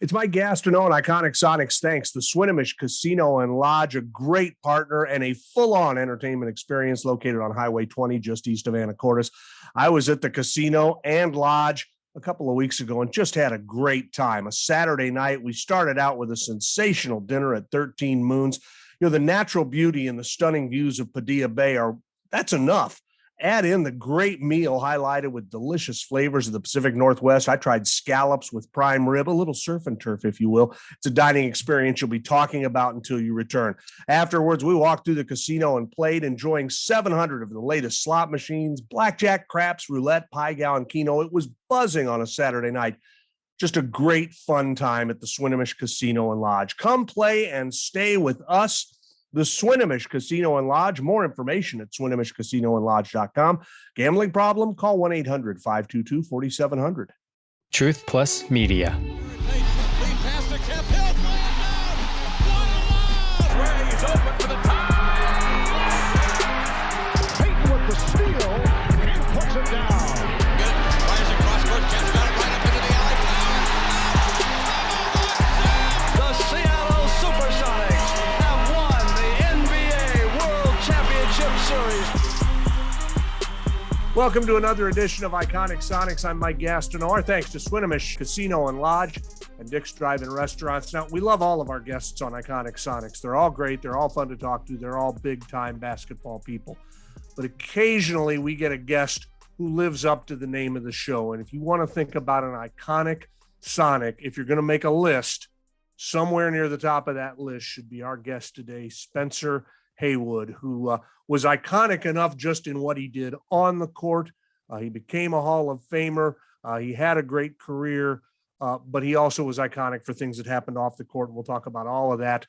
It's my gas to know and iconic Sonics. Thanks. The Swinomish Casino and Lodge, a great partner and a full-on entertainment experience located on Highway 20, just east of Anacortes. I was at the casino and lodge a couple of weeks ago and just had a great time. A Saturday night, we started out with a sensational dinner at 13 Moons. You know, the natural beauty and the stunning views of Padilla Bay that's enough. Add in the great meal highlighted with delicious flavors of the Pacific Northwest. I tried scallops with prime rib, a little surf and turf, if you will. It's a dining experience you'll be talking about until you return. Afterwards, we walked through the casino and played, enjoying 700 of the latest slot machines, blackjack, craps, roulette, pie gow, and keno. It was buzzing on a Saturday night. Just a great fun time at the Swinomish Casino and Lodge. Come play and stay with us. The Swinomish Casino and Lodge. More information at SwinomishCasinoandLodge.com. Gambling problem? Call 1-800-522-4700. Truth Plus Media. Haywood the steal and puts it down. Fires across court, Jets got it right up into the alley. The Seattle Supersonics have won the NBA World Championship Series. Welcome to another edition of Iconic Sonics. I'm Mike Gastineau. Thanks to Swinomish Casino and Lodge and Dick's Drive-In Restaurants. Now, we love all of our guests on Iconic Sonics. They're all great. They're all fun to talk to. They're all big-time basketball people. But occasionally we get a guest who lives up to the name of the show. And if you want to think about an iconic Sonic, if you're going to make a list, somewhere near the top of that list should be our guest today, Spencer Haywood, who was iconic enough just in what he did on the court. He became a Hall of Famer. He had a great career, but he also was iconic for things that happened off the court. And we'll talk about all of that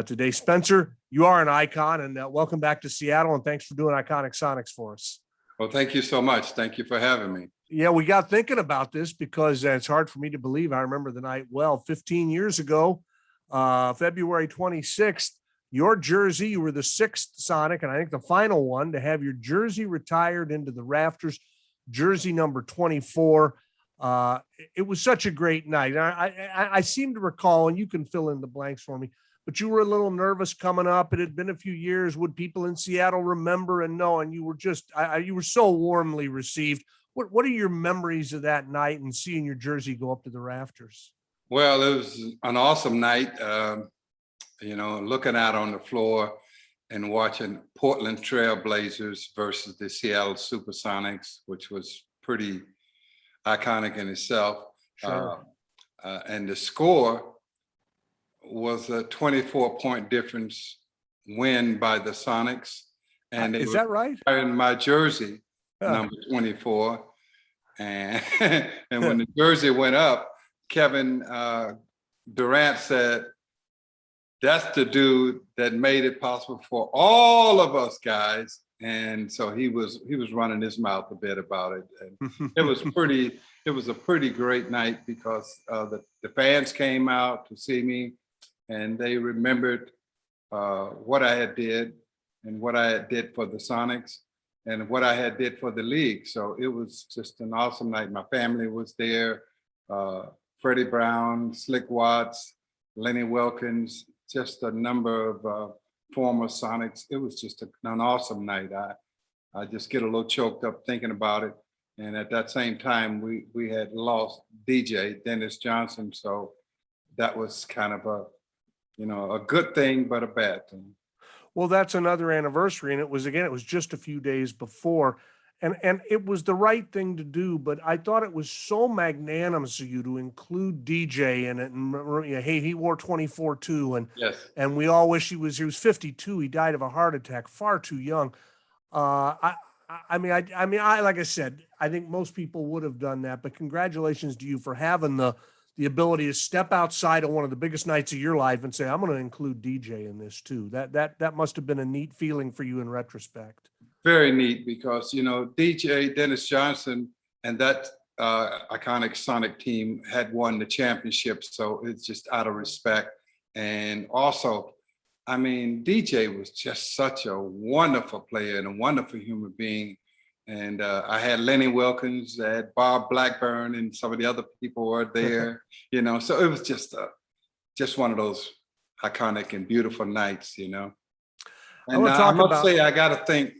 today. Spencer, you are an icon, and welcome back to Seattle, and thanks for doing Iconic Sonics for us. Well, thank you so much. Thank you for having me. Yeah, we got thinking about this because it's hard for me to believe. I remember the night well, 15 years ago, February 26th, your jersey, you were the sixth Sonic, and I think the final one to have your jersey retired into the rafters, jersey number 24. It was such a great night. I seem to recall, and you can fill in the blanks for me, but you were a little nervous coming up. It had been a few years. Would people in Seattle remember and know? And you were just, you were so warmly received. What are your memories of that night and seeing your jersey go up to the rafters? Well, it was an awesome night. Looking out on the floor and watching Portland Trail Blazers versus the Seattle Supersonics, which was pretty iconic in itself. Sure. And the score was a 24-point difference win by the Sonics. And is that right? In my jersey, number 24. And and when the jersey went up, Kevin Durant said, "That's the dude that made it possible for all of us guys." And so he was running his mouth a bit about it. And it was a pretty great night because the fans came out to see me, and they remembered what I had did and what I had did for the Sonics and what I had did for the league. So it was just an awesome night. My family was there, Freddie Brown, Slick Watts, Lenny Wilkins, just a number of former Sonics. It was just an awesome night. I just get a little choked up thinking about it. And at that same time, we had lost DJ, Dennis Johnson. So that was kind of a good thing, but a bad thing. Well, that's another anniversary. And it was just a few days before. And it was the right thing to do, but I thought it was so magnanimous of you to include DJ in it. And hey, he wore 24 too. And yes, and we all wish he was 52. He died of a heart attack, far too young. I like I said, I think most people would have done that, but congratulations to you for having the ability to step outside of one of the biggest nights of your life and say, I'm going to include DJ in this too. That must have been a neat feeling for you in retrospect. Very neat because, DJ, Dennis Johnson, and that iconic Sonic team had won the championship. So it's just out of respect. And also, DJ was just such a wonderful player and a wonderful human being. And I had Lenny Wilkins, I had Bob Blackburn, and some of the other people were there, so it was just one of those iconic and beautiful nights, I And want to I talk must about. say, I got to thank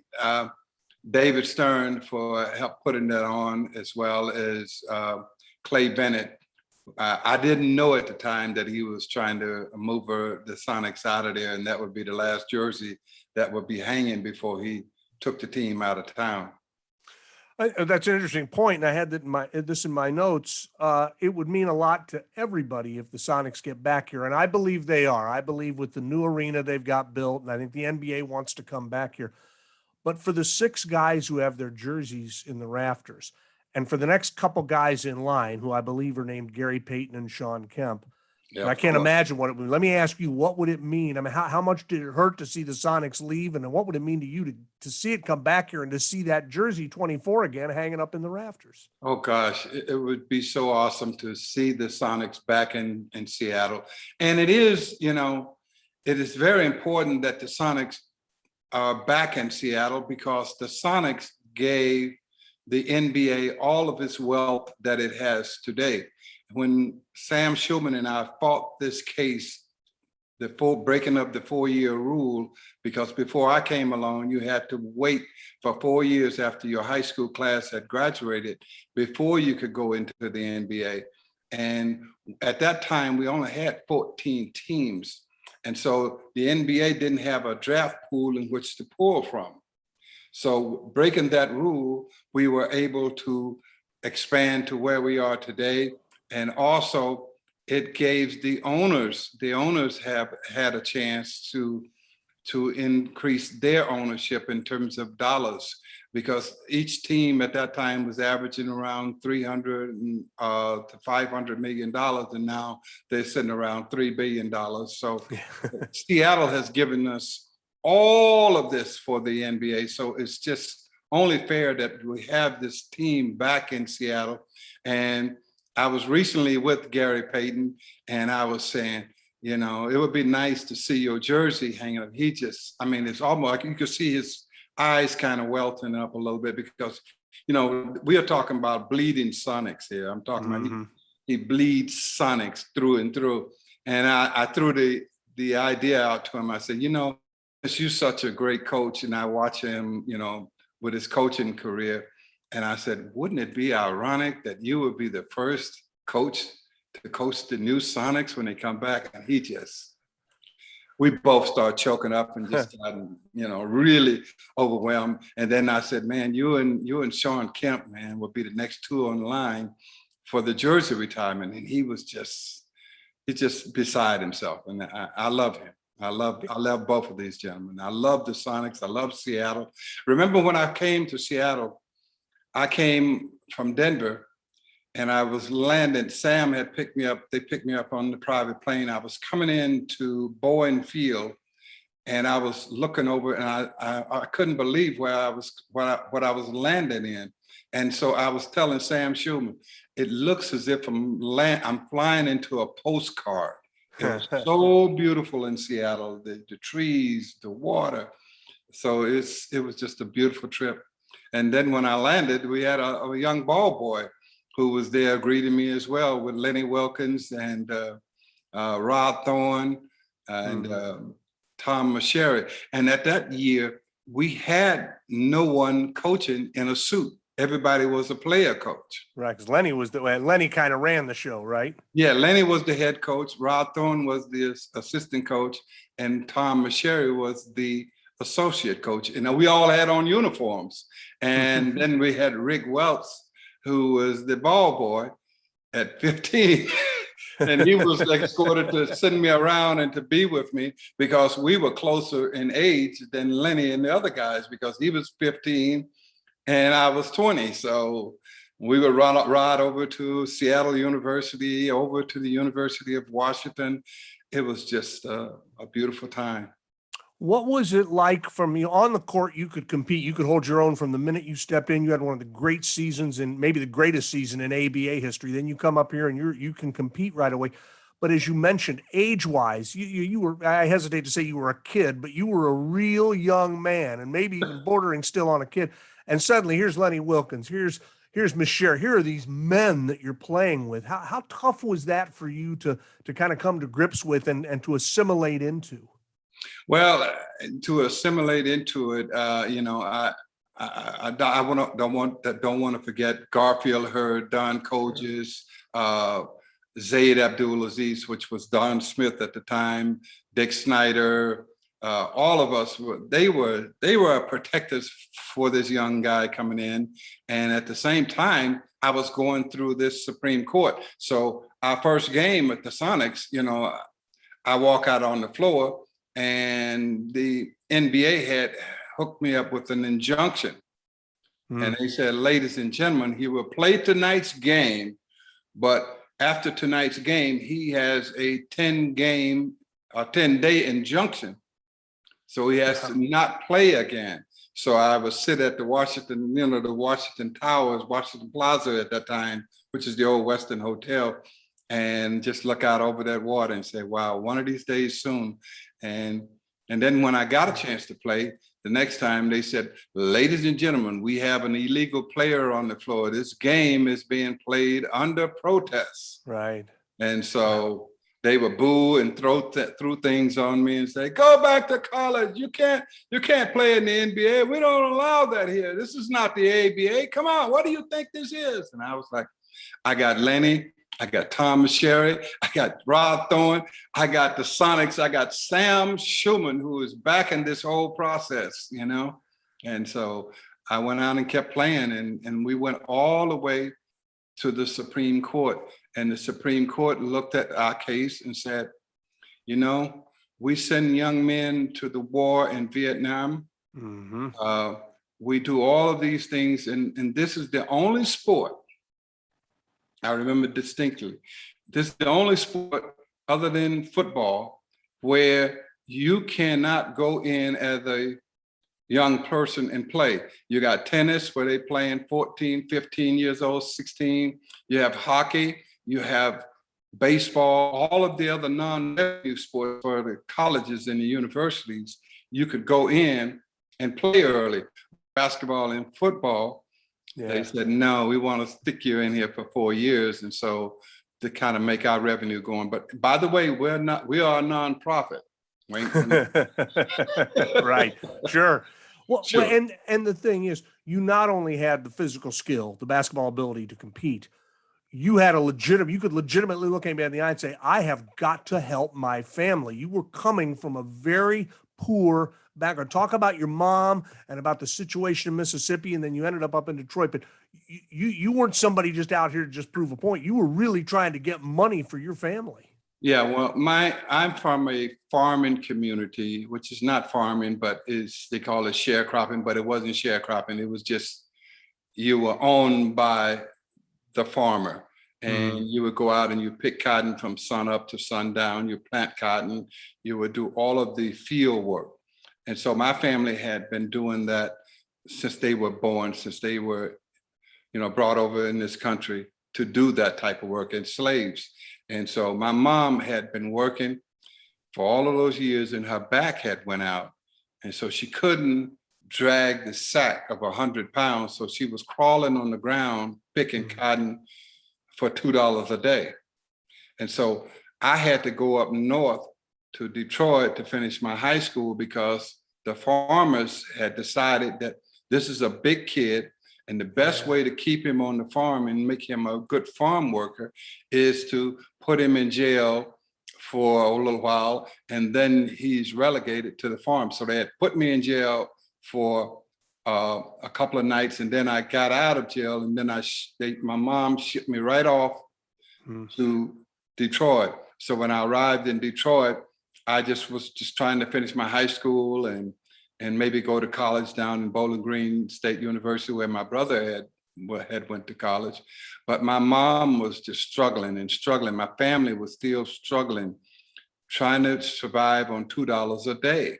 David Stern for help putting that on, as well as Clay Bennett. I didn't know at the time that he was trying to move the Sonics out of there, and that would be the last jersey that would be hanging before he took the team out of town. That's an interesting point, and I had that in my notes. It would mean a lot to everybody if the Sonics get back here, and I believe they are. I believe with the new arena they've got built, and I think the NBA wants to come back here. But for the 6 guys who have their jerseys in the rafters, and for the next couple guys in line, who I believe are named Gary Payton and Sean Kemp, Yeah, and I can't imagine what it would. Let me ask you, what would it mean? I mean, how much did it hurt to see the Sonics leave, and what would it mean to you to see it come back here and to see that jersey 24 again hanging up in the rafters? Oh gosh, it would be so awesome to see the Sonics back in Seattle. And it is, it is very important that the Sonics are back in Seattle, because the Sonics gave the NBA all of its wealth that it has today. When Sam Schulman and I fought this case, breaking up the 4-year rule, because before I came along, you had to wait for 4 years after your high school class had graduated before you could go into the NBA. And at that time, we only had 14 teams. And so the NBA didn't have a draft pool in which to pull from. So breaking that rule, we were able to expand to where we are today. And also it gave the owners have had a chance to increase their ownership in terms of dollars, because each team at that time was averaging around $300 to $500 million, and now they're sitting around $3 billion. So Seattle has given us all of this for the NBA. So it's just only fair that we have this team back in Seattle. And I was recently with Gary Payton, and I was saying, it would be nice to see your jersey hanging up. It's almost like you could see his eyes kind of welting up a little bit, because, we are talking about bleeding Sonics here. I'm talking about he bleeds Sonics through and through. And I threw the idea out to him. I said, you're such a great coach, and I watch him, with his coaching career. And I said, wouldn't it be ironic that you would be the first coach to coach the new Sonics when they come back? And we both started choking up and just gotten, really overwhelmed. And then I said, man, you and Sean Kemp, man, will be the next 2 on the line for the jersey retirement. And he's just beside himself. And I love him. I love both of these gentlemen. I love the Sonics. I love Seattle. Remember when I came to Seattle, I came from Denver, and I was landing. Sam had picked me up. They picked me up on the private plane. I was coming into Bowen Field, and I was looking over, and I couldn't believe what I was landing in. And so I was telling Sam Schulman, it looks as if I'm flying into a postcard. It was so beautiful in Seattle, the trees, the water. So it was just a beautiful trip. And then when I landed, we had a young ball boy who was there greeting me as well, with Lenny Wilkins and Rod Thorne and Tom Masheri. And at that year, we had no one coaching in a suit. Everybody was a player coach. Right, because Lenny kind of ran the show, right? Yeah, Lenny was the head coach. Rod Thorne was the assistant coach, and Tom Masheri was the associate coach. And we all had on uniforms. And then we had Rick Welts, who was the ball boy at 15. And he was escorted to send me around and to be with me, because we were closer in age than Lenny and the other guys, because he was 15 and I was 20. So we would ride over to Seattle University, over to the University of Washington. It was just a beautiful time. What was it like from you on the court? You could compete, you could hold your own from the minute you stepped in. You had one of the great seasons, and maybe the greatest season in ABA history. Then you come up here and you can compete right away. But as you mentioned, age-wise, you were, I hesitate to say you were a kid, but you were a real young man, and maybe even bordering still on a kid. and suddenly here's Lenny Wilkins, here's Miss Sher, here are these men that you're playing with. How tough was that for you to kind of come to grips with and to assimilate into? Well, to assimilate into it, don't want to forget Garfield Hurd, Don Coges, Zayd Abdulaziz, which was Don Smith at the time, Dick Snyder, all of us. They were protectors for this young guy coming in, and at the same time, I was going through this Supreme Court. So our first game at the Sonics, I walk out on the floor, and the NBA had hooked me up with an injunction. And they said, ladies and gentlemen, he will play tonight's game, but after tonight's game, he has a 10-day injunction. So he has to not play again. So I would sit at the Washington Towers, Washington Plaza at that time, which is the old Westin Hotel, and just look out over that water and say, wow, one of these days soon. And then when I got a chance to play, the next time they said, ladies and gentlemen, we have an illegal player on the floor. This game is being played under protest. Right. And so they would boo and throw things on me and say, go back to college. You can't play in the NBA. We don't allow that here. This is not the ABA. Come on, what do you think this is? And I was like, I got Lenny, I got Tom Sherry, I got Rod Thorne, I got the Sonics, I got Sam Schumann, who is backing this whole process, And so I went out and kept playing, and we went all the way to the Supreme Court. And the Supreme Court looked at our case and said, we send young men to the war in Vietnam. We do all of these things, and this is the only sport, I remember distinctly, this is the only sport other than football where you cannot go in as a young person and play. You got tennis where they playing 14, 15 years old, 16. You have hockey, you have baseball, all of the other non-revenue sports for the colleges and the universities. You could go in and play early. Basketball and football, They said, no, we want to stick you in here for 4 years. And so to kind of make our revenue going. But by the way, we are a nonprofit. Right. Sure. Well, Sure. and the thing is, you not only had the physical skill, the basketball ability to compete, you could legitimately look at me in the eye and say, I have got to help my family. You were coming from a very poor background. Talk about your mom and about the situation in Mississippi, and then you ended up in Detroit. But you weren't somebody just out here to just prove a point. You were really trying to get money for your family. Yeah, well, I'm from a farming community, which is not farming, but they call it sharecropping, but it wasn't sharecropping. It was just, you were owned by the farmer, and you would go out and you pick cotton from sun up to sundown, you plant cotton, you would do all of the field work. And so my family had been doing that since they were born, since they were, brought over in this country to do that type of work, and slaves. And so my mom had been working for all of those years, and her back had went out. And so she couldn't drag the sack of 100 pounds. So she was crawling on the ground, picking cotton for $2 a day. And so I had to go up north to Detroit to finish my high school, because the farmers had decided that this is a big kid, and the best way to keep him on the farm and make him a good farm worker is to put him in jail for a little while, and then he's relegated to the farm. So they had put me in jail for a couple of nights, and then I got out of jail, and then my mom shipped me right off to Detroit. So when I arrived in Detroit, I was trying to finish my high school and maybe go to college down in Bowling Green State University, where my brother had went to college. But my mom was just struggling and struggling. My family was still struggling, trying to survive on $2 a day.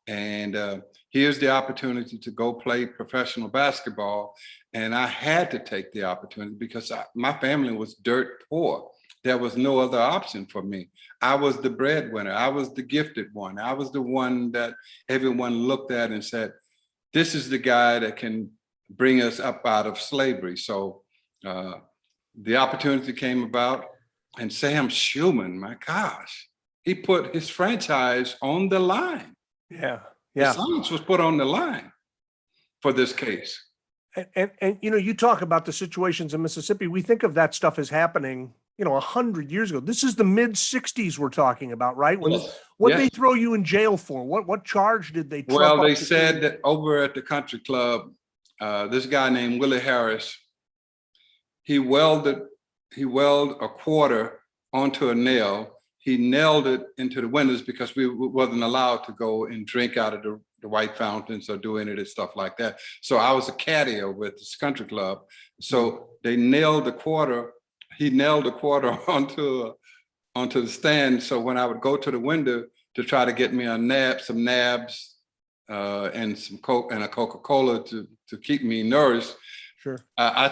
And here's the opportunity to go play professional basketball. And I had to take the opportunity, because my family was dirt poor. There was no other option for me. I was the breadwinner. I was the gifted one. I was the one that everyone looked at and said, this is the guy that can bring us up out of slavery. So the opportunity came about, and Sam Schumann, my gosh, he put his franchise on the line. Yeah. The Yeah. Sonics was put on the line for this case. And you know, you talk about the situations in Mississippi. We think of that stuff as happening, 100 years ago. This is the mid '60s we're talking about, right? What did they throw you in jail for? What charge did they? Well, they said that over at the country club, this guy named Willie Harris, he welded a quarter onto a nail. He nailed it into the windows because we wasn't allowed to go and drink out of the white fountains or do any of this stuff like that. So I was a caddy over at this country club. So they nailed the quarter. He nailed the quarter onto the stand. So when I would go to the window to try to get me some nabs, and some Coke and a Coca-Cola to keep me nourished. Sure. I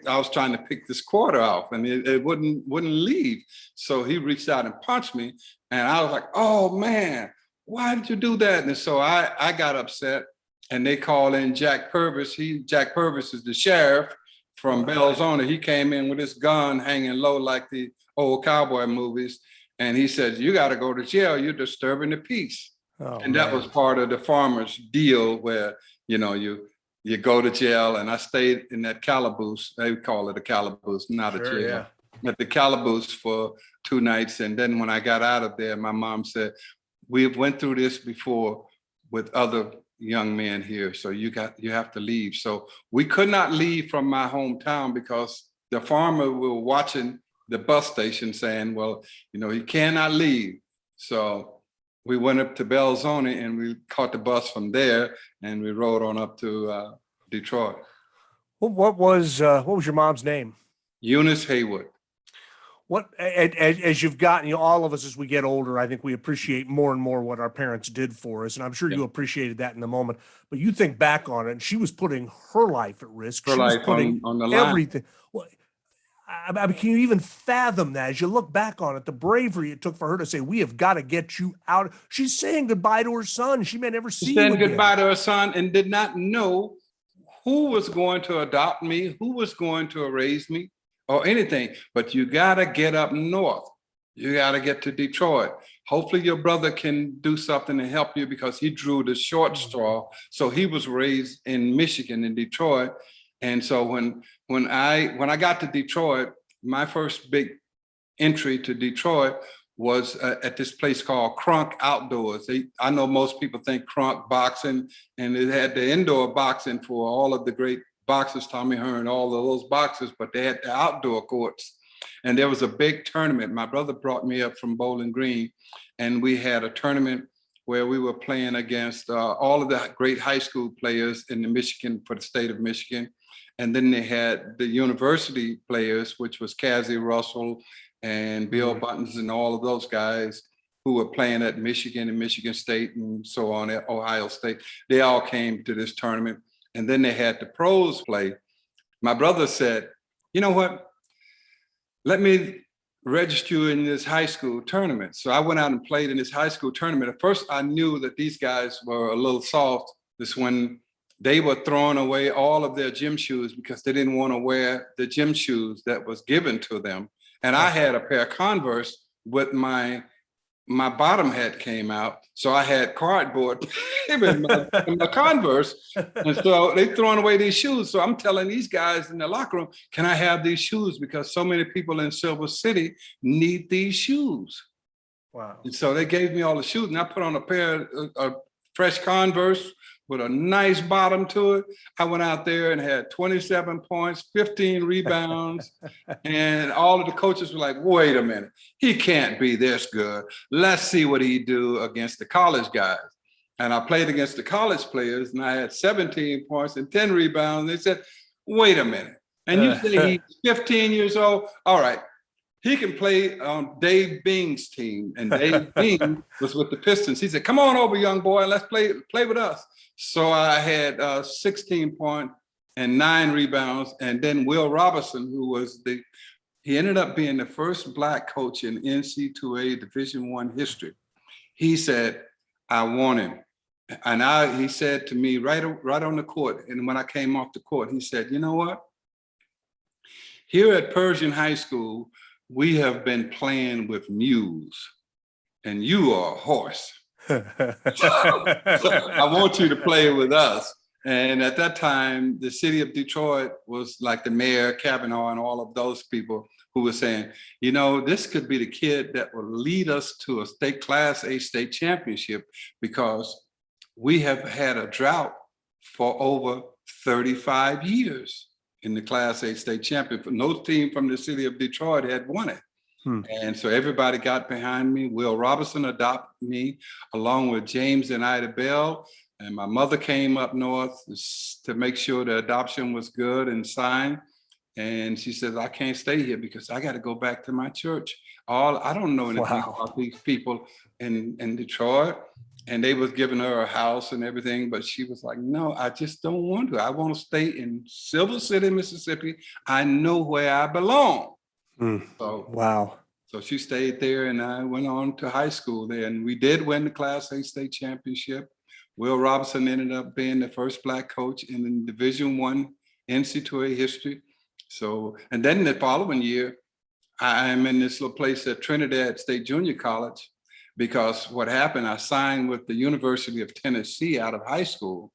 was trying to pick this quarter off, and it wouldn't leave. So he reached out and punched me, and I was like, "Oh man, why did you do that?" And so I got upset, and they called in Jack Purvis. Jack Purvis is the sheriff from Belzoni. He came in with his gun hanging low like the old cowboy movies, and he said, "You got to go to jail. You're disturbing the peace." And that was part of the farmers' deal, where you go to jail. And I stayed in that calaboose. They call it a calaboose, not a jail. Yeah. At the calaboose for 2 nights. And then when I got out of there, my mom said, "We've went through this before with other young men here, so you have to leave." So we could not leave from my hometown because the farmer were watching the bus station saying, "Well, you cannot leave." So we went up to Belzoni and we caught the bus from there, and we rode on up to Detroit. What was your mom's name? Eunice Haywood. As you've gotten, all of us as we get older, I think we appreciate more and more what our parents did for us, and I'm sure you appreciated that in the moment. But you think back on it, and she was putting her life at risk. She was putting on the line. Everything. Well, I mean, can you even fathom that as you look back on it, the bravery it took for her to say, "We have got to get you out"? She's saying goodbye to her son. She may never see you again. Saying goodbye to her son, and did not know who was going to adopt me, who was going to raise me, or anything. But you got to get up north. You got to get to Detroit. Hopefully your brother can do something to help you, because he drew the short straw. So he was raised in Michigan, in Detroit. And so when I got to Detroit, my first big entry to Detroit was at this place called Crunk Outdoors. I know most people think Crunk boxing, and it had the indoor boxing for all of the great boxers, Tommy Hearn, all of those boxers, but they had the outdoor courts. And there was a big tournament. My brother brought me up from Bowling Green, and we had a tournament where we were playing against all of the great high school players in for the state of Michigan. And then they had the university players, which was Cassie Russell and Bill Buttons and all of those guys who were playing at Michigan and Michigan State and so on at Ohio State. They all came to this tournament. And then they had the pros play. My brother said, "You know what? Let me register you in this high school tournament." So I went out and played in this high school tournament. At first, I knew that these guys were a little soft. This when they were throwing away all of their gym shoes because they didn't want to wear the gym shoes that was given to them. And I had a pair of Converse with my bottom hat came out. So I had cardboard in my Converse. And so they throwing away these shoes. So I'm telling these guys in the locker room, "Can I have these shoes? Because so many people in Silver City need these shoes." Wow. And so they gave me all the shoes, and I put on a pair of fresh Converse with a nice bottom to it. I went out there and had 27 points, 15 rebounds, and all of the coaches were like, "Wait a minute, he can't be this good. Let's see what he do against the college guys." And I played against the college players, and I had 17 points and 10 rebounds. They said, "Wait a minute, and you say he's 15 years old? All right, he can play on Dave Bing's team." And Dave Bing was with the Pistons. He said, "Come on over, young boy, and let's play with us." So I had 16 points and 9 rebounds. And then Will Robinson, he ended up being the first Black coach in NC2A Division I history. He said, "I want him." And he said to me right on the court, and when I came off the court, he said, you know what? Here at Persian High School, we have been playing with mules, and you are a horse. So I want you to play with us. And at that time, the city of Detroit was like the mayor, Kavanaugh, and all of those people who were saying, you know, this could be the kid that will lead us to a Class A state championship, because we have had a drought for over 35 years in the Class A state championship. No team from the city of Detroit had won it. And so everybody got behind me. Will Robinson adopted me along with James and Ida Bell. And my mother came up north to make sure the adoption was good and signed. And she says, I can't stay here because I got to go back to my church. I don't know anything about these people in Detroit. And they was giving her a house and everything, but she was like, no, I just don't want to. I want to stay in Silver City, Mississippi. I know where I belong. So, wow. So she stayed there, and I went on to high school there, and we did win the Class A state championship. Will Robinson ended up being the first Black coach in Division I NCAA history. So, and then the following year, I'm in this little place at Trinidad State Junior College, because what happened, I signed with the University of Tennessee out of high school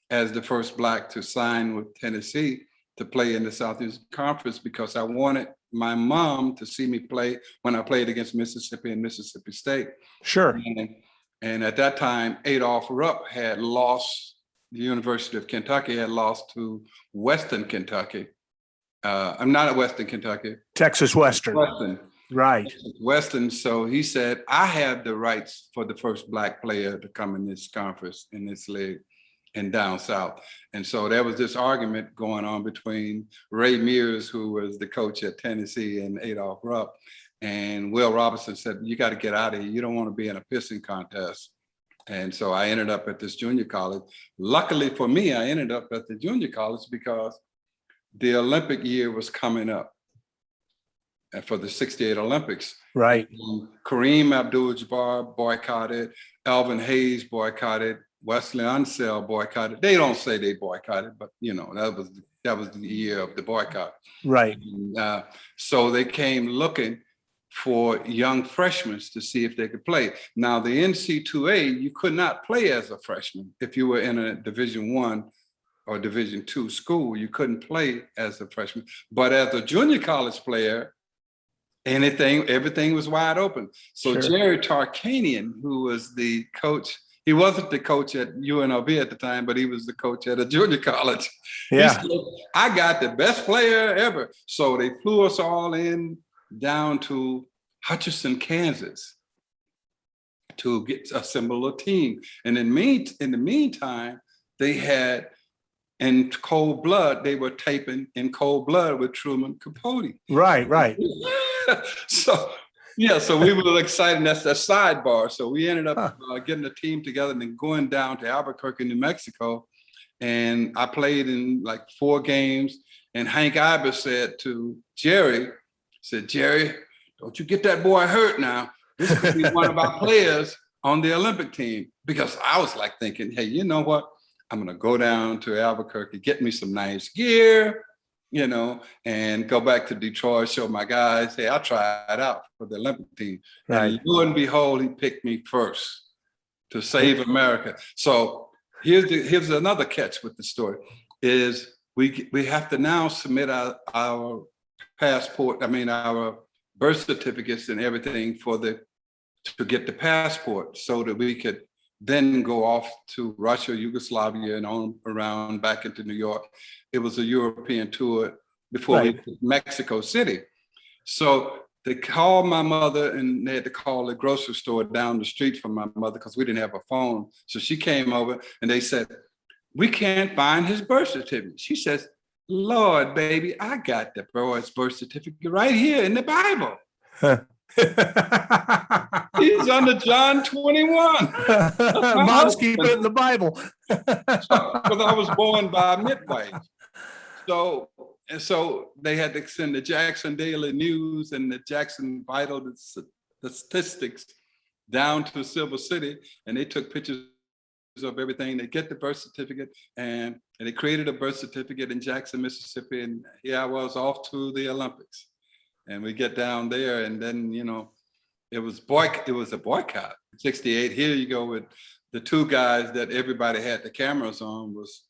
as the first Black to sign with Tennessee to play in the Southeast Conference, because I wanted my mom to see me play when I played against Mississippi and Mississippi State. Sure. And at that time, Adolph Rupp had lost, the University of Kentucky had lost to Western Kentucky. I'm not at Western Kentucky. Texas Western. Western. Right. Western. So he said, I have the rights for the first Black player to come in this conference, in this league, and down south. And so there was this argument going on between Ray Mears, who was the coach at Tennessee, and Adolph Rupp. And Will Robinson said, you got to get out of here. You don't want to be in a pissing contest. And so I ended up at this junior college. Luckily for me, I ended up at the junior college because the Olympic year was coming up for the '68 Olympics. Right. And Kareem Abdul-Jabbar boycotted, Alvin Hayes boycotted, Wesley Unseld boycotted. They don't say they boycotted, but you know, that was the year of the boycott. Right. And, so they came looking for young freshmen to see if they could play. Now the NC2A, you could not play as a freshman. If you were in a Division I or Division II school, you couldn't play as a freshman. But as a junior college player, everything was wide open. So sure. Jerry Tarkanian, who was the coach, he wasn't the coach at UNLV at the time, but he was the coach at a junior college. Yeah. He said, I got the best player ever. So they flew us all in down to Hutchinson, Kansas, to assemble a team. And in the meantime, they had, in cold blood, they were taping in cold blood with Truman Capote. Right, right. So we were excited. That's a sidebar. So we ended up getting a team together and then going down to Albuquerque, New Mexico. And I played in like 4 games. And Hank Ibis said to Jerry, Jerry, don't you get that boy hurt now. This could be one of our players on the Olympic team. Because I was like thinking, hey, you know what? I'm going to go down to Albuquerque, get me some nice gear, you know, and go back to Detroit, show my guys, hey, I'll try it out for the Olympic team. Right. And lo and behold, he picked me first to save America. So here's another catch with the story is we have to now submit our passport, our birth certificates and everything to get the passport so that we could then go off to Russia, Yugoslavia, and on around back into New York. It was a European tour before we to Mexico City. So they called my mother, and they had to call the grocery store down the street from my mother because we didn't have a phone. So she came over and they said, we can't find his birth certificate. She says, Lord, baby, I got the boy's birth certificate right here in the Bible. He's under John 21. Moms keep it in the Bible. Because I was born by midwife. So they had to send the Jackson Daily News and the Jackson Vital Statistics down to Silver City, and they took pictures of everything. They get the birth certificate, and they created a birth certificate in Jackson, Mississippi. And here I was off to the Olympics. And we get down there, and then, it was a boycott. 68, here you go with the two guys that everybody had the cameras on was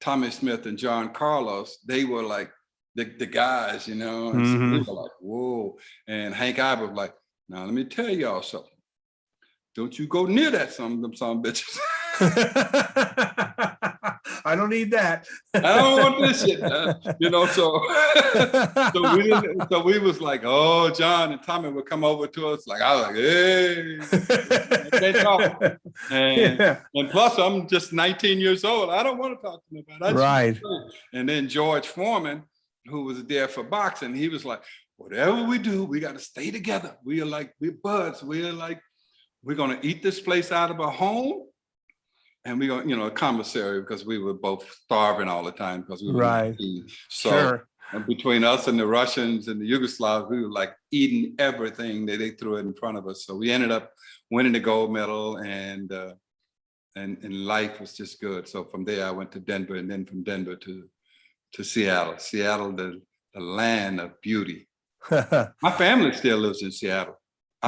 Tommy Smith and John Carlos. They were like the guys, and so we were like, whoa. And Hank I was like, now let me tell y'all something. Don't you go near that some bitches. I don't need that. I don't want this shit, so we was like, oh, John and Tommy would come over to us. Like, I was like, hey, can't talk. And plus I'm just 19 years old. I don't want to talk to nobody. Right. And then George Foreman, who was there for boxing, he was like, whatever we do, we got to stay together. We're buds. We're going to eat this place out of a home. And we go, a commissary, because we were both starving all the time because we were right. So between us and the Russians and the Yugoslavs, we were like eating everything that they threw in front of us. So we ended up winning the gold medal, and life was just good. So from there I went to Denver, and then from Denver to Seattle. Seattle, the land of beauty. My family still lives in Seattle.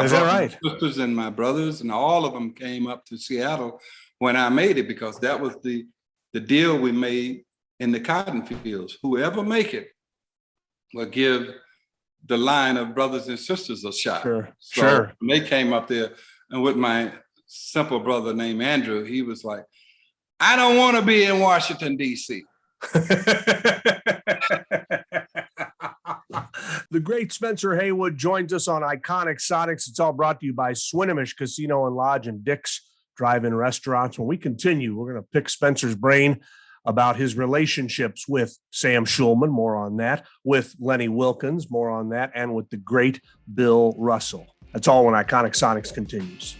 Is that right? My sisters and my brothers and all of them came up to Seattle when I made it, because that was the deal we made in the cotton fields. Whoever make it will give the line of brothers and sisters a shot. Sure. When they came up there, and with my simple brother named Andrew, he was like, I don't want to be in Washington, D.C. The great Spencer Haywood joins us on Iconic Sonics. It's all brought to you by Swinomish Casino and Lodge and Dick's Drive-In Restaurants. When we continue, we're going to pick Spencer's brain about his relationships with Sam Schulman, more on that, with Lenny Wilkins, more on that, and with the great Bill Russell. That's all when Iconic Sonics continues.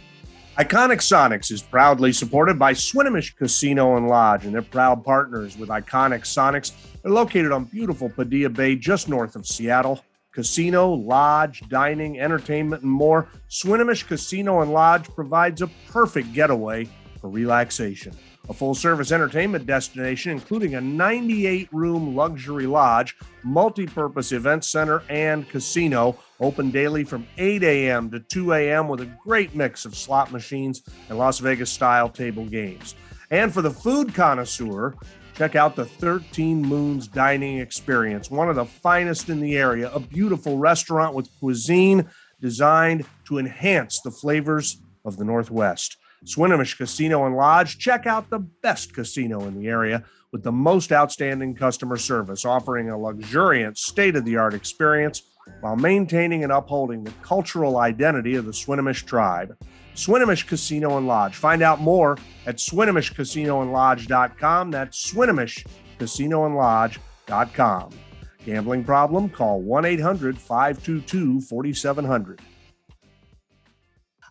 Iconic Sonics is proudly supported by Swinomish Casino and Lodge, and they're proud partners with Iconic Sonics. They're located on beautiful Padilla Bay, just north of Seattle. Casino, lodge, dining, entertainment, and more. Swinomish Casino and Lodge provides a perfect getaway for relaxation. A full-service entertainment destination, including a 98-room luxury lodge, multi-purpose event center, and casino, open daily from 8 a.m. to 2 a.m. with a great mix of slot machines and Las Vegas-style table games. And for the food connoisseur, check out the 13 Moons Dining Experience, one of the finest in the area, a beautiful restaurant with cuisine designed to enhance the flavors of the Northwest. Swinomish Casino and Lodge, check out the best casino in the area with the most outstanding customer service, offering a luxuriant, state-of-the-art experience while maintaining and upholding the cultural identity of the Swinomish tribe. Swinomish Casino and Lodge. Find out more at SwinomishCasinoandLodge.com. That's SwinomishCasinoandLodge.com. Gambling problem? Call 1-800-522-4700.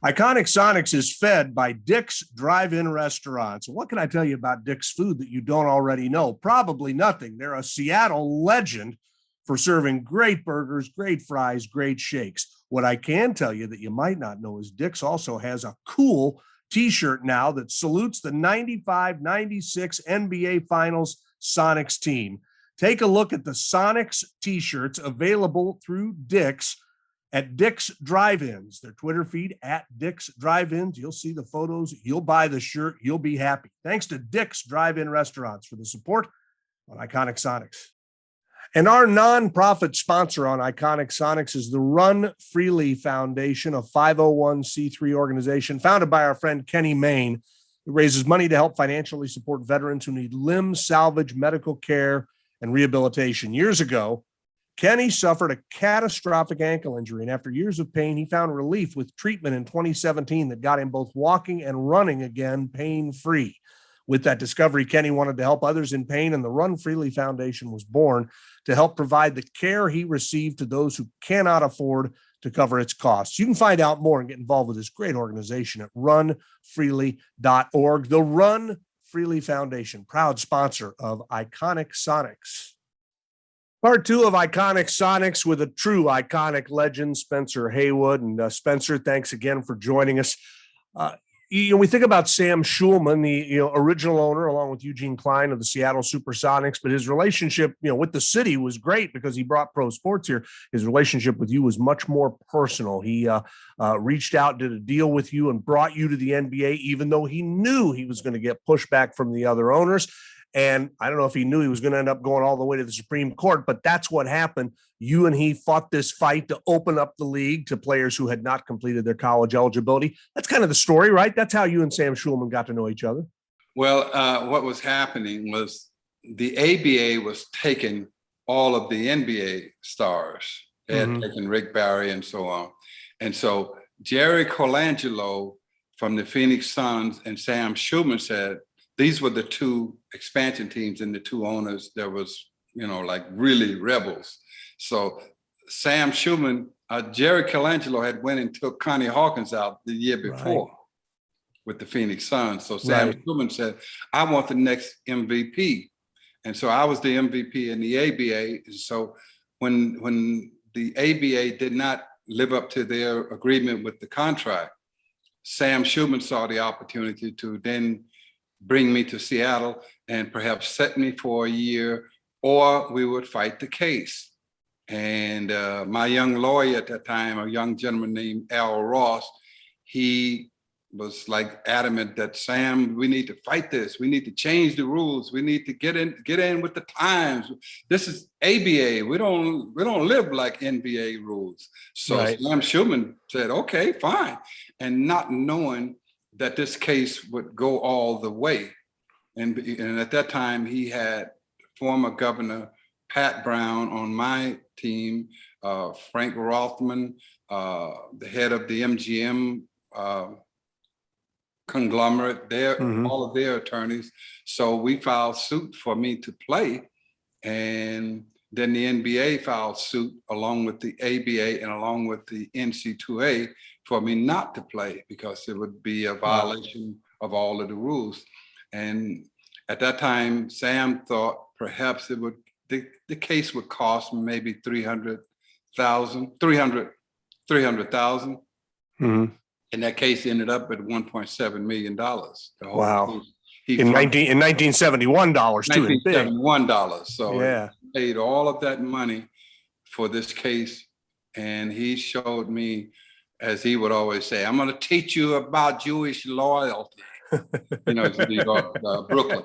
Iconic Sonics is fed by Dick's Drive-In Restaurants. What can I tell you about Dick's food that you don't already know? Probably nothing. They're a Seattle legend for serving great burgers, great fries, great shakes. What I can tell you that you might not know is Dick's also has a cool t-shirt now that salutes the 95-96 NBA Finals Sonics team. Take a look at the Sonics t-shirts available through Dick's at Dick's Drive-Ins, their Twitter feed at Dick's Drive-Ins. You'll see the photos. You'll buy the shirt. You'll be happy. Thanks to Dick's Drive-In Restaurants for the support on Iconic Sonics. And our nonprofit sponsor on Iconic Sonics is the Run Freely Foundation, a 501c3 organization founded by our friend Kenny Main. It raises money to help financially support veterans who need limb salvage, medical care, and rehabilitation. Years ago, Kenny suffered a catastrophic ankle injury, and after years of pain, he found relief with treatment in 2017 that got him both walking and running again pain-free. With that discovery, Kenny wanted to help others in pain, and the Run Freely Foundation was born to help provide the care he received to those who cannot afford to cover its costs. You can find out more and get involved with this great organization at runfreely.org. The Run Freely Foundation, proud sponsor of Iconic Sonics. Part two of Iconic Sonics with a true iconic legend, Spencer Haywood. And Spencer, thanks again for joining us. we think about Sam Schulman, the original owner, along with Eugene Klein of the Seattle Supersonics, but his relationship with the city was great because he brought pro sports here. His relationship with you was much more personal. He reached out, did a deal with you, and brought you to the NBA, even though he knew he was going to get pushback from the other owners. And I don't know if he knew he was going to end up going all the way to the Supreme Court, but that's what happened. You and he fought this fight to open up the league to players who had not completed their college eligibility. That's kind of the story, right? That's how you and Sam Schulman got to know each other. Well, what was happening was the ABA was taking all of the NBA stars. They had taken Rick Barry and so on. And so Jerry Colangelo from the Phoenix Suns and Sam Schulman said, these were the two expansion teams and the two owners that was, like really rebels. So Sam Schulman, Jerry Colangelo had went and took Connie Hawkins out the year before with the Phoenix Suns. So Sam Schulman said, I want the next MVP. And so I was the MVP in the ABA. So when the ABA did not live up to their agreement with the contract, Sam Schulman saw the opportunity to then bring me to Seattle and perhaps set me for a year, or we would fight the case. And my young lawyer at that time, a young gentleman named Al Ross, he was like adamant that, Sam, we need to fight this. We need to change the rules. We need to get in with the times. This is ABA. We don't live like NBA rules. So Sam Schulman said, okay, fine. And not knowing that this case would go all the way. And at that time, he had former Governor Pat Brown on my team, Frank Rothman, the head of the MGM conglomerate, all of their attorneys. So we filed suit for me to play. And then the NBA filed suit along with the ABA and along with the NC2A for me not to play because it would be a violation of all of the rules. And at that time, Sam thought perhaps it would, the case would cost maybe $300,000. And that case ended up at $1.7 million. Wow. In 1971 dollars too. $1971. So he paid all of that money for this case. And he showed me, as he would always say, I'm going to teach you about Jewish loyalty. It's New York, Brooklyn.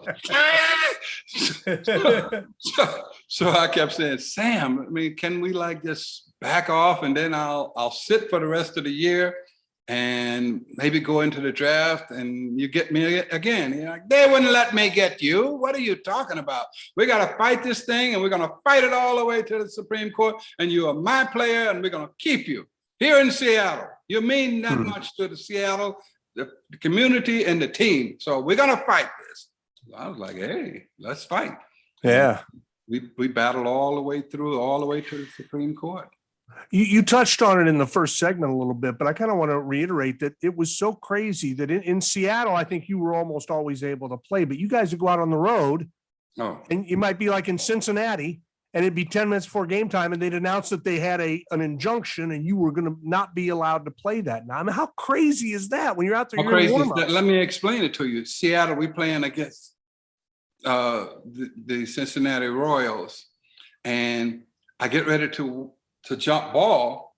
So I kept saying, Sam, can we just back off and then I'll sit for the rest of the year and maybe go into the draft and you get me again. You're like, they wouldn't let me get you. What are you talking about? We got to fight this thing and we're going to fight it all the way to the Supreme Court. And you are my player and we're going to keep you here in Seattle. You mean that much to the Seattle, the community and the team. So we're going to fight this. So I was like, hey, let's fight. Yeah. And we battled all the way through, all the way to the Supreme Court. You touched on it in the first segment a little bit, but I kind of want to reiterate that it was so crazy that in Seattle, I think you were almost always able to play, but you guys would go out on the road and you might be like in Cincinnati and it'd be 10 minutes before game time and they'd announce that they had an injunction and you were going to not be allowed to play that night. How crazy is that when you're out there? How crazy is that? Let me explain it to you. Seattle, we playing against the Cincinnati Royals and I get ready to jump ball.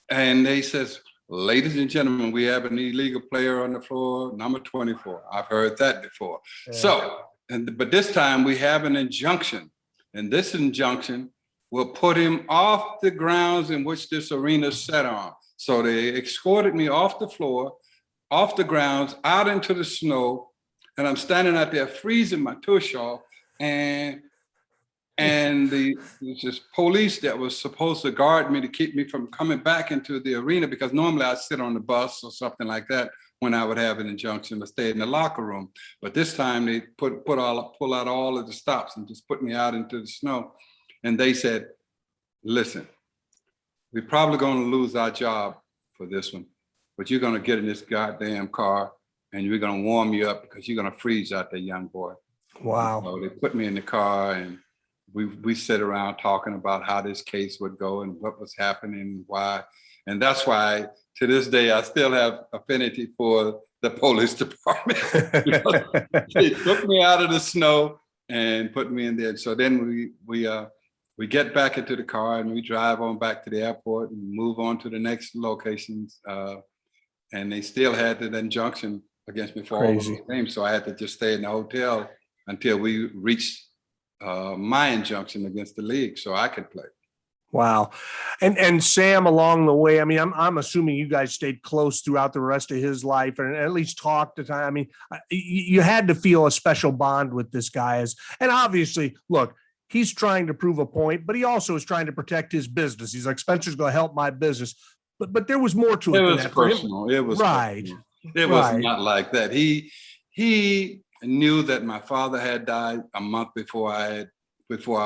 And they says, ladies and gentlemen, we have an illegal player on the floor, number 24. I've heard that before. Yeah. So, but this time we have an injunction. And this injunction will put him off the grounds in which this arena is set on. So they escorted me off the floor, off the grounds, out into the snow. And I'm standing out there freezing my tush off. And there's this police that was supposed to guard me to keep me from coming back into the arena because normally I'd sit on the bus or something like that when I would have an injunction to stay in the locker room. But this time they pull out all of the stops and just put me out into the snow. And they said, listen, we're probably going to lose our job for this one, but you're going to get in this goddamn car and we're going to warm you up because you're going to freeze out there, young boy. Wow. So they put me in the car and we sit around talking about how this case would go and what was happening, why. And that's why to this day, I still have affinity for the police department. They took me out of the snow and put me in there. So then we get back into the car and we drive on back to the airport and move on to the next locations. And they still had that injunction against me for all of those games. So I had to just stay in the hotel until we reached my injunction against the league so I could play. Wow. And Sam, along the way, I mean, I'm assuming you guys stayed close throughout the rest of his life and at least talked to time. I mean, you had to feel a special bond with this guy and obviously, look, he's trying to prove a point, but he also is trying to protect his business. He's like, Spencer's going to help my business. But there was more to it. It was personal. It was right. Personal. It was not like that. He knew that my father had died a month before I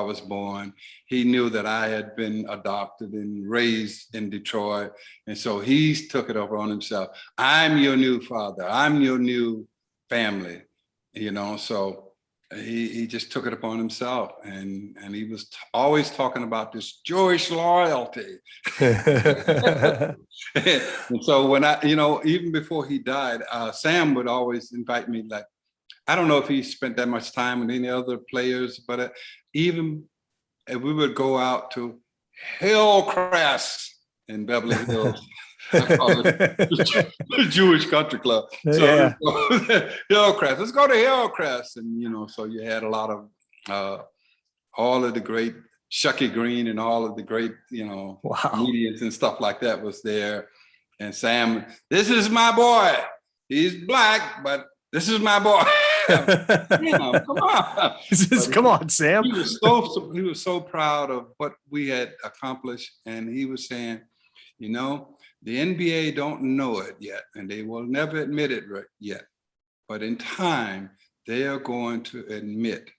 was born. He knew that I had been adopted and raised in Detroit. And so he took it over on himself. I'm your new father. I'm your new family, so he just took it upon himself. And he was always talking about this Jewish loyalty. And so when even before he died, Sam would always invite me, like, I don't know if he spent that much time with any other players, but even if we would go out to Hillcrest in Beverly Hills, I call it the Jewish country club. So Hillcrest, let's go to Hillcrest. And, so you had a lot of all of the great Shucky Green and all of the great, comedians and stuff like that was there. And Sam, this is my boy. He's black, but this is my boy. Come on. Come on, Sam. He was so proud of what we had accomplished. And he was saying, the NBA don't know it yet, and they will never admit it yet. But in time, they are going to admit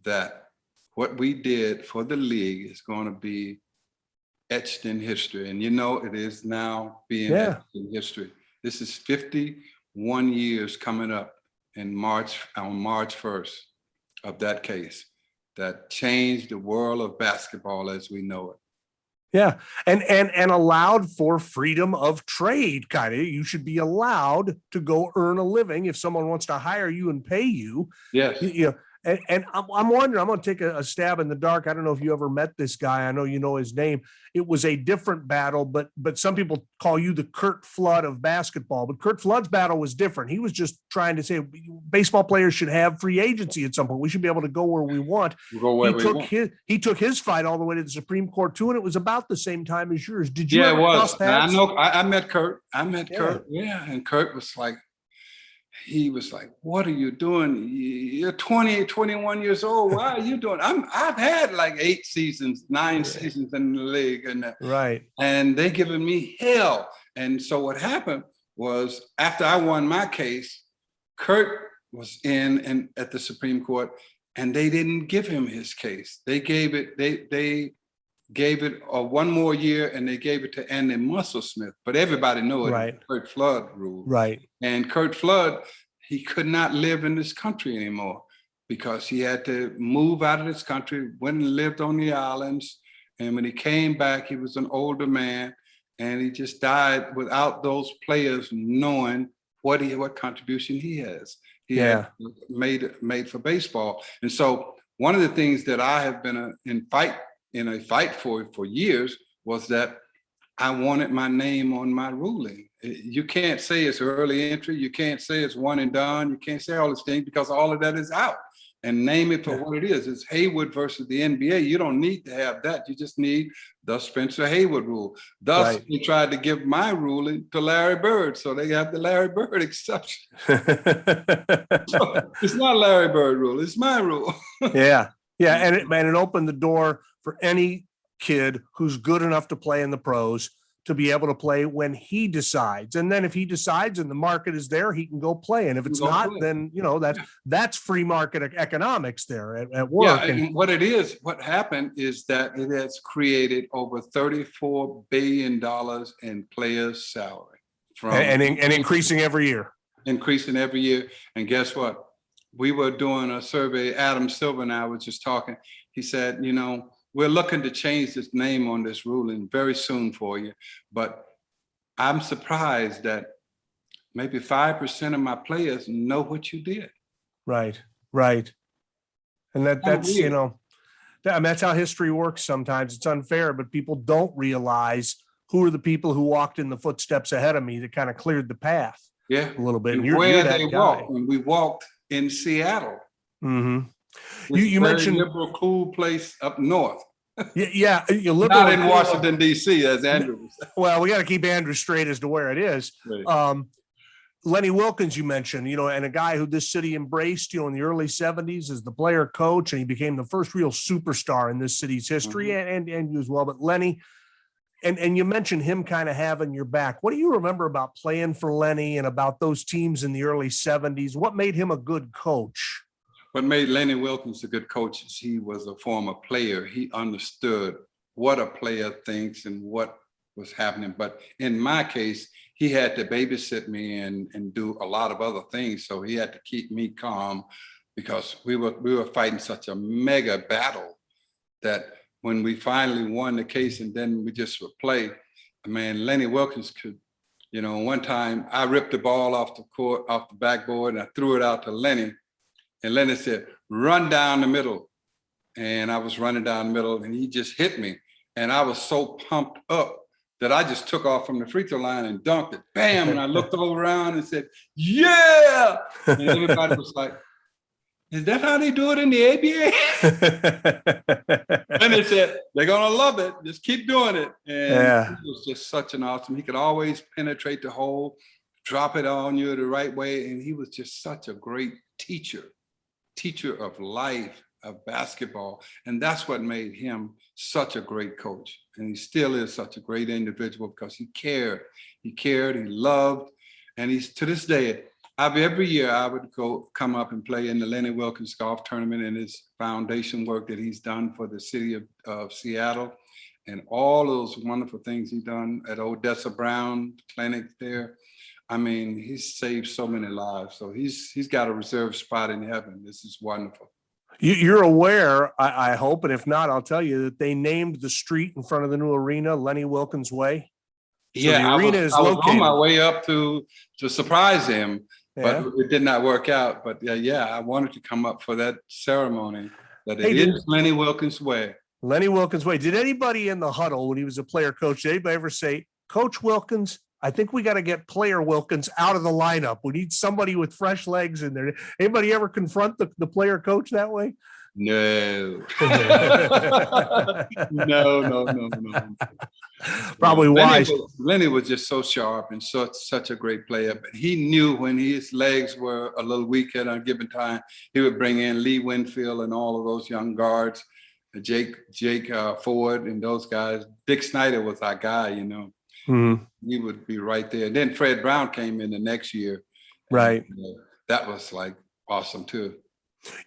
that what we did for the league is going to be etched in history. And it is now being etched in history. This is 51 years coming up on March 1st of that case that changed the world of basketball as we know it. Yeah. And allowed for freedom of trade, kind of. You should be allowed to go earn a living if someone wants to hire you and pay you. Yes. And I'm wondering, I'm going to take a stab in the dark. I don't know if you ever met this guy. I know you know his name. It was a different battle, but some people call you the Curt Flood of basketball. But Curt Flood's battle was different. He was just trying to say baseball players should have free agency at some point. We should be able to go where we want. He took his fight all the way to the Supreme Court too, and it was about the same time as yours. Did you? Yeah, it was. I know. I met Curt. Curt. Yeah, and Curt was like, he was like, what are you doing? You're 20, 21 years old. Why are you doing? I've had like 9 seasons in the league. And they giving me hell. And so what happened was after I won my case, Curt was in at the Supreme Court and they didn't give him his case. They gave it, they gave it one more year and they gave it to Andy Musclesmith, but everybody knew it. Curt Flood rule. Right. And Curt Flood, he could not live in this country anymore because he had to move out of this country, went and lived on the islands. And when he came back, he was an older man and he just died without those players knowing what contribution he has. He had made for baseball. And so one of the things that I have been in a fight for years was that I wanted my name on my ruling. You can't say it's early entry. You can't say it's one and done. You can't say all these things because all of that is out. And name it for what it is. It's Haywood versus the NBA. You don't need to have that. You just need the Spencer Haywood rule. Thus, he tried to give my ruling to Larry Bird. So they have the Larry Bird exception. So it's not Larry Bird rule. It's my rule. Yeah. And it opened the door for any kid who's good enough to play in the pros to be able to play when he decides. And then if he decides and the market is there, he can go play. And if it's not, then, that's free market economics there at work. Yeah, and what happened is that it has created over $34 billion in players' salary. And increasing every year. Increasing every year. And guess what? We were doing a survey, Adam Silver and I were just talking. He said, we're looking to change this name on this ruling very soon for you. But I'm surprised that maybe 5% of my players know what you did. Right. Right. And that's, you weird. know, that's how history works sometimes. It's unfair, but people don't realize who are the people who walked in the footsteps ahead of me that kind of cleared the path Yeah. a little bit. And you're where that they guy. walked, when we walked in Seattle. Mm-hmm. This You very mentioned liberal, cool place up north. Yeah, you live Not in Washington, D.C., as Andrew was. Well, we got to keep Andrew straight as to where it is. Right. Lenny Wilkens, you mentioned, you know, and a guy who this city embraced, you know, in the early 70s as the player coach, and he became the first real superstar in this city's history, and you as well. But Lenny, and you mentioned him kind of having your back. What do you remember about playing for Lenny and about those teams in the early 70s? What made him a good coach? What made Lenny Wilkens a good coach is he was a former player. He understood what a player thinks and what was happening. But in my case, he had to babysit me and do a lot of other things. So he had to keep me calm because we were fighting such a mega battle that when we finally won the case and then we just would play, man, Lenny Wilkens could, you know, one time I ripped the ball off the court, off the backboard, and I threw it out to Lenny. And Lenny said, run down the middle. And I was running down the middle and he just hit me. And I was so pumped up that I just took off from the free throw line and dunked it. Bam! And I looked over around and said, yeah! And everybody was like, is that how they do it in the ABA? And they said, they're gonna love it. Just keep doing it. And He was just such an awesome, he could always penetrate the hole, drop it on you the right way. And he was just such a great teacher of life, of basketball. And that's what made him such a great coach. And he still is such a great individual because he cared, he loved. And he's, to this day, every year I would come up and play in the Lenny Wilkens golf tournament and his foundation work that he's done for the city of Seattle and all those wonderful things he's done at Odessa Brown Clinic there. I mean, he's saved so many lives. So he's got a reserved spot in heaven. This is wonderful. You're aware, I hope, and if not, I'll tell you that they named the street in front of the new arena Lenny Wilkens Way. So yeah, the arena I was on my way up to surprise him, but it did not work out. But yeah, I wanted to come up for that ceremony. That it is Lenny Wilkens Way. Lenny Wilkens Way. Did anybody in the huddle when he was a player coach, did anybody ever say, Coach Wilkens, I think we got to get player Wilkens out of the lineup. We need somebody with fresh legs in there. Anybody ever confront the player coach that way? No. No. Probably wise. Lenny was just so sharp and such a great player. But he knew when his legs were a little weak at a given time, he would bring in Lee Winfield and all of those young guards, Jake Ford and those guys. Dick Snyder was our guy, you know. Mm-hmm. He would be right there. And then Fred Brown came in the next year. Right. And, that was like awesome too.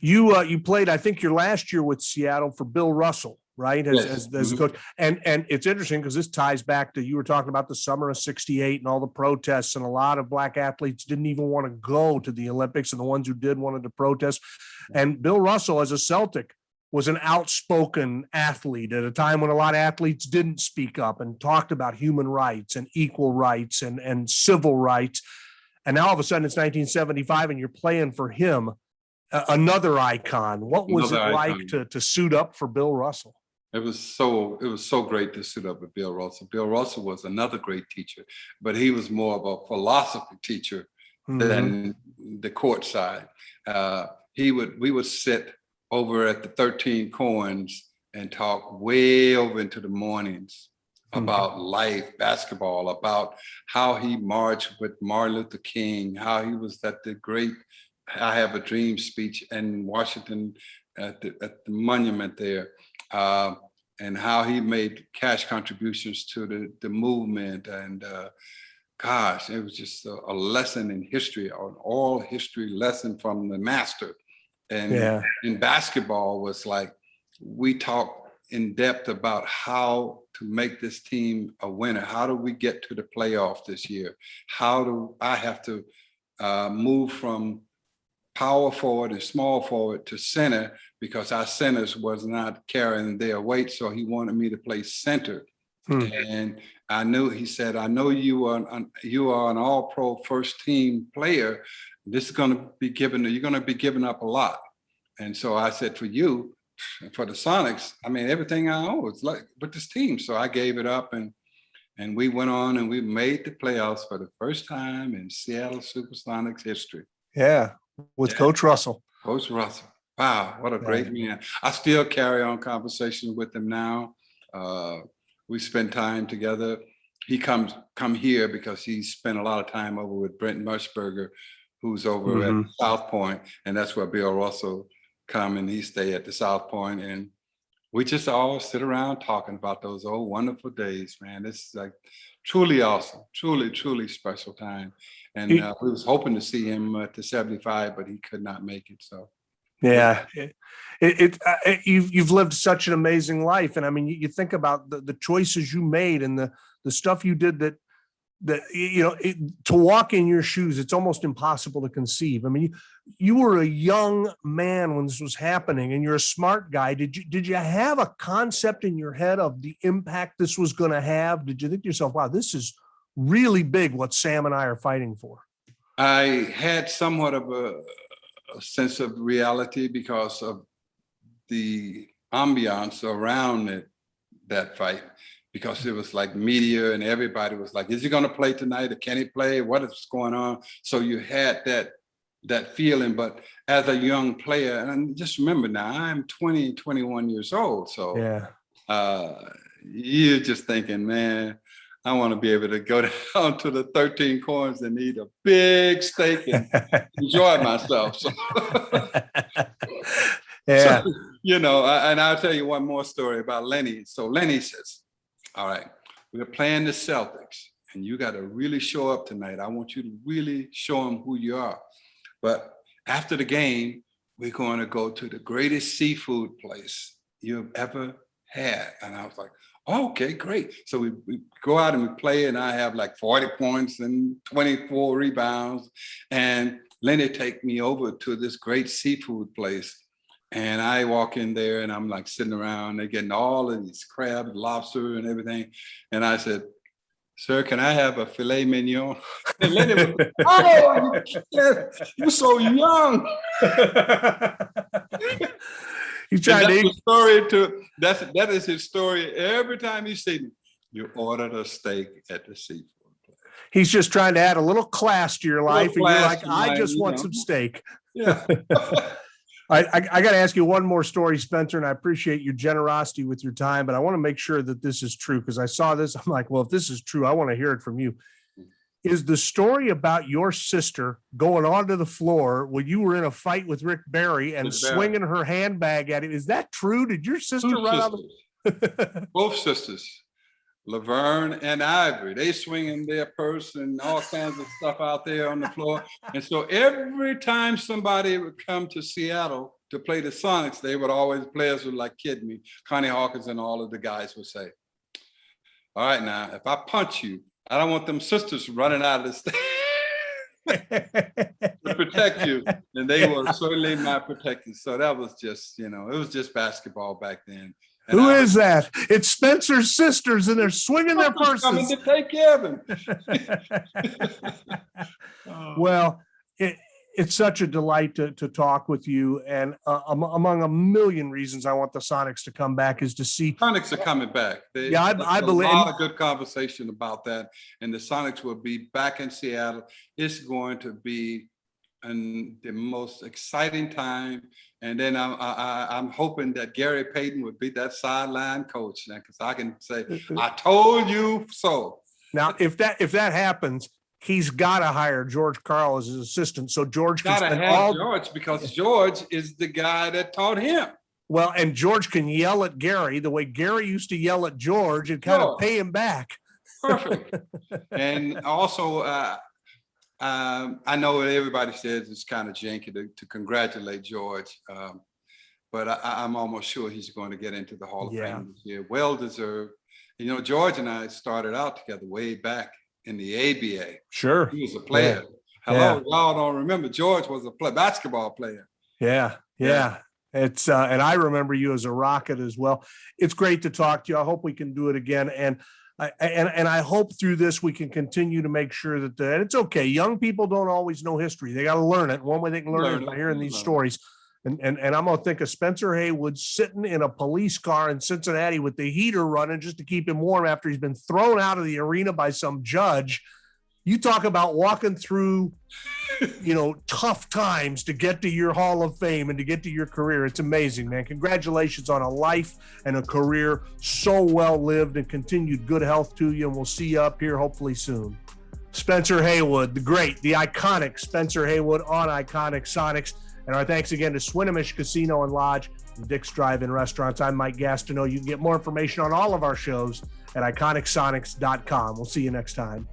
You played, I think, your last year with Seattle for Bill Russell, right? As a coach. And it's interesting because this ties back to, you were talking about the summer of '68 and all the protests, and a lot of black athletes didn't even want to go to the Olympics, and the ones who did wanted to protest. And Bill Russell, as a Celtic, was an outspoken athlete at a time when a lot of athletes didn't speak up and talked about human rights and equal rights and civil rights. And now all of a sudden it's 1975 and you're playing for him, another icon. What was it like to suit up for Bill Russell? It was so great to suit up with Bill Russell. Bill Russell was another great teacher, but he was more of a philosophy teacher than the court side. We would sit over at the 13 Coins and talk way over into the mornings about life, basketball, about how he marched with Martin Luther King, how he was at the great I Have a Dream speech in Washington at the monument there, and how he made cash contributions to the movement. And gosh, it was just a lesson in history, an oral history lesson from the master. And in basketball was like, we talked in depth about how to make this team a winner. How do we get to the playoff this year? How do I have to move from power forward and small forward to center, because our centers was not carrying their weight. So he wanted me to play center. And I knew, he said, I know you are an all-pro first team player. This is going to be you're going to be giving up a lot. And so I said, for you, for the Sonics, I mean, everything I own is like with this team. So I gave it up, and we went on and we made the playoffs for the first time in Seattle Supersonics history. Yeah, with Coach Russell. Coach Russell. Wow, what a great man. I still carry on conversations with him now. We spend time together. He come here because he spent a lot of time over with Brent Mushberger, who's over at South Point, and that's where Bill Russell come, and he stay at the South Point, and we just all sit around talking about those old wonderful days, man. It's like truly awesome, truly special time. And we was hoping to see him at the 75, but he could not make it. So yeah, you've lived such an amazing life, and I mean, you think about the choices you made and the stuff you did that to walk in your shoes, it's almost impossible to conceive. I mean, you were a young man when this was happening, and you're a smart guy. Did you have a concept in your head of the impact this was going to have? Did you think to yourself, wow, this is really big what Sam and I are fighting for? I had somewhat of a sense of reality because of the ambiance around that fight. Because it was like media and everybody was like, is he going to play tonight or can he play? What is going on? So you had that feeling. But as a young player, and just remember now, I'm 20, 21 years old. So you're just thinking, man, I want to be able to go down to the 13 corners and eat a big steak and enjoy myself. So, yeah. So, and I'll tell you one more story about Lenny. So Lenny says, all right, we're playing the Celtics, and you got to really show up tonight. I want you to really show them who you are. But after the game, we're going to go to the greatest seafood place you've ever had. And I was like, oh, okay, great. So we go out and we play, and I have like 40 points and 24 rebounds. And Lenny take me over to this great seafood place. And I walk in there, and I'm like sitting around, they're getting all of these crab, lobster and everything. And I said, sir, can I have a filet mignon? And Lenny was like, oh, you're so young. He's trying that is his story. Every time you see me, you ordered a steak at the seafood place. He's just trying to add a little class to your life. And you're like, I just want some steak. Yeah. I got to ask you one more story, Spencer, and I appreciate your generosity with your time, but I want to make sure that this is true, because I saw this. I'm like, well, if this is true, I want to hear it from you. Is the story about your sister going onto the floor when you were in a fight with Rick Barry and swinging her handbag at him? Is that true? Did your sister run out? Both sisters, Laverne and Ivory, they swinging their purse and all kinds of stuff out there on the floor. And so every time somebody would come to Seattle to play the Sonics, they would always, players would like kid me. Connie Hawkins and all of the guys would say, all right, now, if I punch you, I don't want them sisters running out of the stage to protect you. And they were certainly my protectors. So that was just, it was just basketball back then. And Who is that? It's Spencer's sisters, and they're swinging their purses. Coming to take care of him. Well, it's such a delight to talk with you. And among a million reasons I want the Sonics to come back is to see. Sonics are coming back. I believe. A lot of good conversation about that. And the Sonics will be back in Seattle. It's going to be the most exciting time. And then I'm hoping that Gary Payton would be that sideline coach now, because I can say, I told you so. Now, if that happens, he's got to hire George Karl as his assistant. So George can spend all George, because George is the guy that taught him. Well, and George can yell at Gary the way Gary used to yell at George and kind of pay him back. Perfect. And also, I know everybody says it's kind of janky to congratulate George, but I'm almost sure he's going to get into the Hall of Fame this year. Well deserved. George and I started out together way back in the ABA. Sure. He was a player. Hello, y'all don't remember, George was a basketball player. Yeah. It's and I remember you as a Rocket as well. It's great to talk to you. I hope we can do it again. And And I hope through this we can continue to make sure that and it's okay. Young people don't always know history. They got to learn it. One way they can learn it is by hearing these stories. And I'm going to think of Spencer Haywood sitting in a police car in Cincinnati with the heater running just to keep him warm after he's been thrown out of the arena by some judge. You talk about walking through, tough times to get to your Hall of Fame and to get to your career. It's amazing, man. Congratulations on a life and a career so well lived, and continued good health to you. And we'll see you up here hopefully soon. Spencer Haywood, the great, the iconic Spencer Haywood on Iconic Sonics. And our thanks again to Swinomish Casino and Lodge and Dick's Drive-In Restaurants. I'm Mike Gastineau. You can get more information on all of our shows at iconicsonics.com. We'll see you next time.